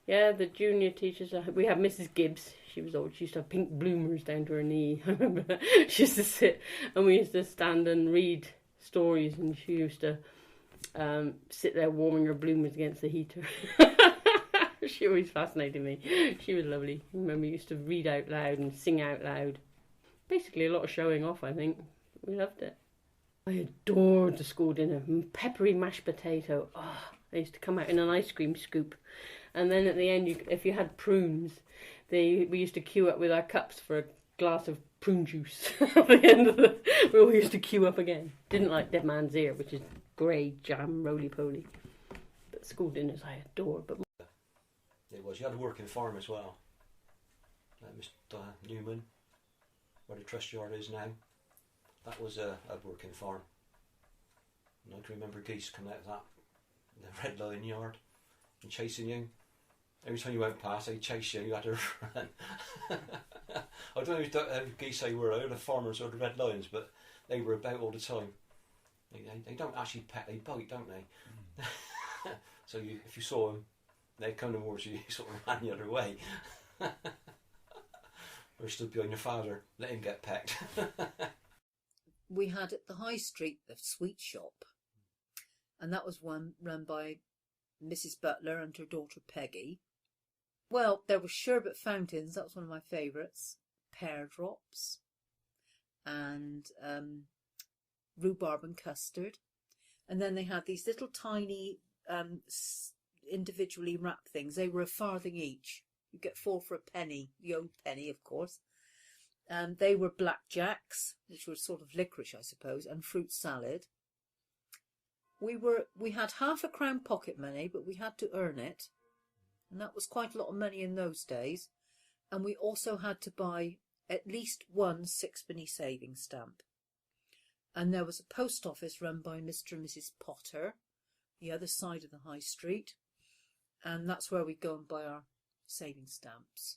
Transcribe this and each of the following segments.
Yeah, the junior teachers, we had Mrs. Gibbs. She was old. She used to have pink bloomers down to her knee. I remember that. She used to sit and we used to stand and read stories, and she used to sit there warming her bloomers against the heater. She always fascinated me. She was lovely. I remember we used to read out loud and sing out loud. Basically a lot of showing off, I think. We loved it. I adored the school dinner. Peppery mashed potato. Oh, they used to come out in an ice cream scoop. And then at the end, if you had prunes, we used to queue up with our cups for a glass of prune juice. At the end of we all used to queue up again. Didn't like Dead Man's Ear, which is grey jam, roly-poly. But school dinners I adore. But it was. You had a working farm as well. Mr. Newman, where the trust yard is now. That was a working farm. And I can remember geese coming out of that, the Red Lion yard, and chasing you. Every time you went past, they'd chase you, you had to run. I don't know if geese they were, the farmers or the Red Lions, but they were about all the time. They don't actually pet, they bite, don't they? So if you saw them, they'd come towards you, you sort of ran the other way. Or stood behind your father, let him get pecked. We had at the high street the sweet shop, and that was one run by Mrs. Butler and her daughter Peggy. Well, there were sherbet fountains, that was one of my favourites, pear drops, and rhubarb and custard. And then they had these little tiny individually wrapped things. They were a farthing each. You get 4 for a penny, the old penny, of course. They were blackjacks, which were sort of licorice, I suppose, and fruit salad. We had £0.50 pocket money, but we had to earn it, and that was quite a lot of money in those days. And we also had to buy at least one 6-penny savings stamp. And there was a post office run by Mr. and Mrs. Potter, the other side of the high street, and that's where we'd go and buy our savings stamps.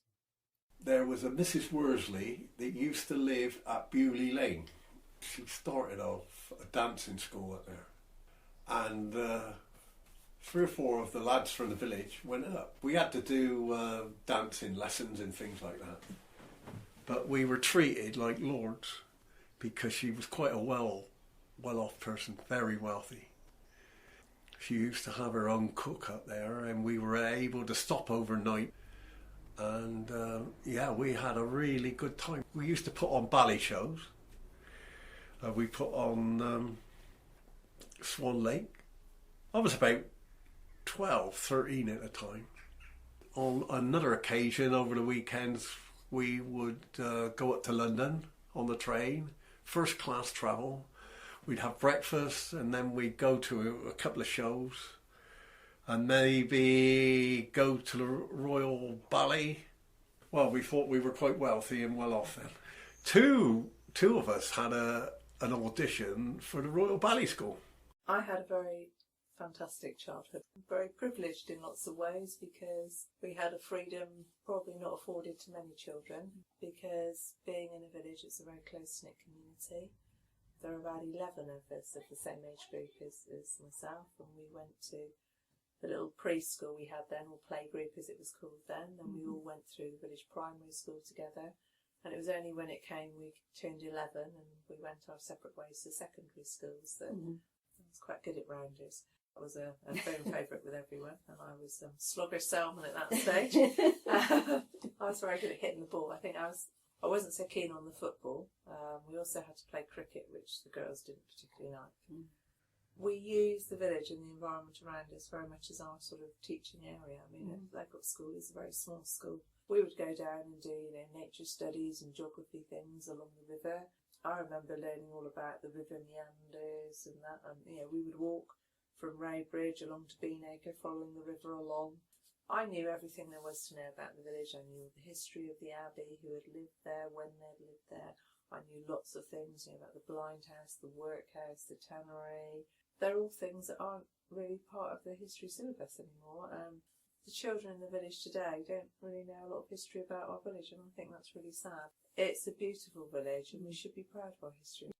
There was a Mrs. Worsley that used to live at Bewley Lane. She started off a dancing school up there, and 3 or 4 of the lads from the village went up. We had to do dancing lessons and things like that, but we were treated like lords because she was quite a well-off person, very wealthy. She used to have her own cook up there, and we were able to stop overnight. And yeah, we had a really good time. We used to put on ballet shows. We put on Swan Lake. I was about 12, 13 at the time. On another occasion over the weekends, we would go up to London on the train, first class travel. We'd have breakfast, and then we'd go to a couple of shows, and maybe go to the Royal Ballet. Well, we thought we were quite wealthy and well off then. Two of us had an audition for the Royal Ballet School. I had a very fantastic childhood. Very privileged in lots of ways because we had a freedom probably not afforded to many children, because being in a village, it's a very close-knit community. There are about 11 of us of the same age group as myself, and we went to the little preschool we had then, or playgroup as it was called then, and we all went through the village primary school together. And it was only when it came, we turned 11 and we went our separate ways to secondary schools that I was quite good at rounders. I was a phone favourite with everyone, and I was Slogger Selman at that stage. I was very good at hitting the ball. I think I wasn't so keen on the football. We also had to play cricket, which the girls didn't particularly like. We use the village and the environment around us very much as our sort of teaching area. I mean, Lacock School is a very small school. We would go down and do, nature studies and geography things along the river. I remember learning all about the river meanders and that. And, we would walk from Raybridge along to Beanacre, following the river along. I knew everything there was to know about the village. I knew the history of the abbey, who had lived there, when they'd lived there. I knew lots of things, about the blind house, the workhouse, the tannery. They're all things that aren't really part of the history syllabus anymore. The children in the village today don't really know a lot of history about our village, and I think that's really sad. It's a beautiful village, and we should be proud of our history.